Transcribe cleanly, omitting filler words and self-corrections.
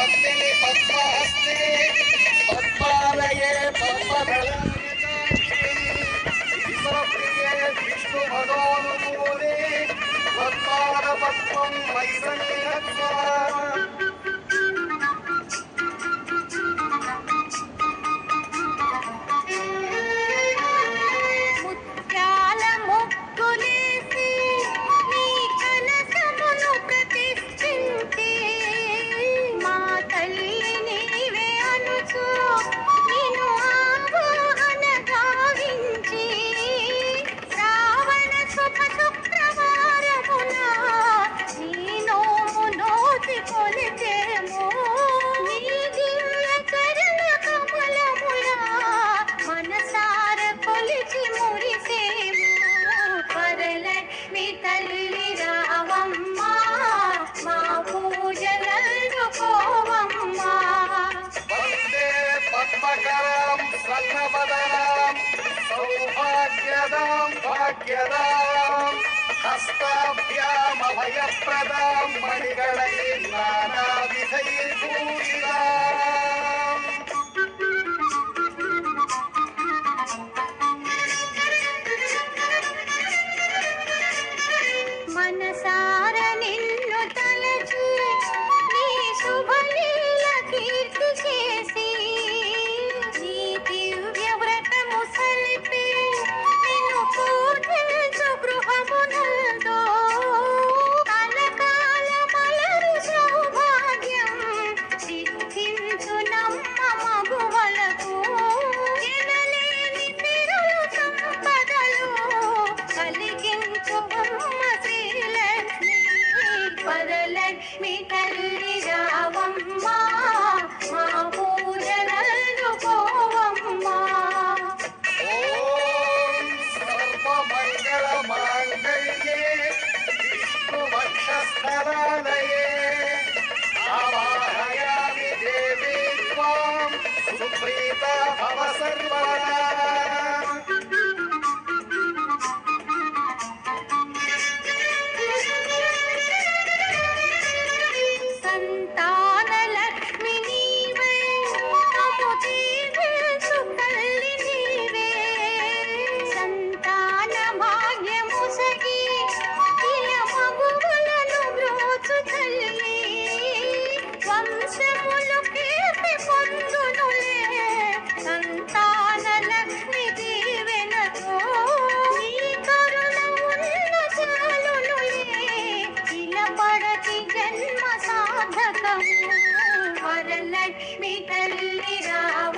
పద్మిని పద్మహస్తే పద్మాలయే పద్మదళాయతాక్షి ఈశ్వరప్రియే విష్ణుభగవానుకూలే పద్మాదపద్మం మయి సన్నిధత్వా. సౌభాగ్యదాం భాగ్యదాం హస్తాభ్యామభయప్రదాం మణిగణై నానావిధైర్భూషితాం. మనసార నిన్ను తలచి నీ శుభలీల కీర్తి చేసి నీ దివ్య వ్రతము సలిపి నిన్ను పూజించు గృహమునందు కలకాల మలరు సౌభాగ్యం సిద్ధించు నమ్మ మగువలకు ఎనలేని తిరులు సంపదలు కలిగించు వరలక్ష్మి తల్లి రావమ్మా మా పూజలను పోవమ్మా. ఓం సర్వమంగళ మాంగళ్యే విష్ణువక్షస్థలాలయే ఆవాహయామి దేవీ త్వాం సుప్రీతా భవ సర్వదా. వరలక్ష్మి తల్లి రావ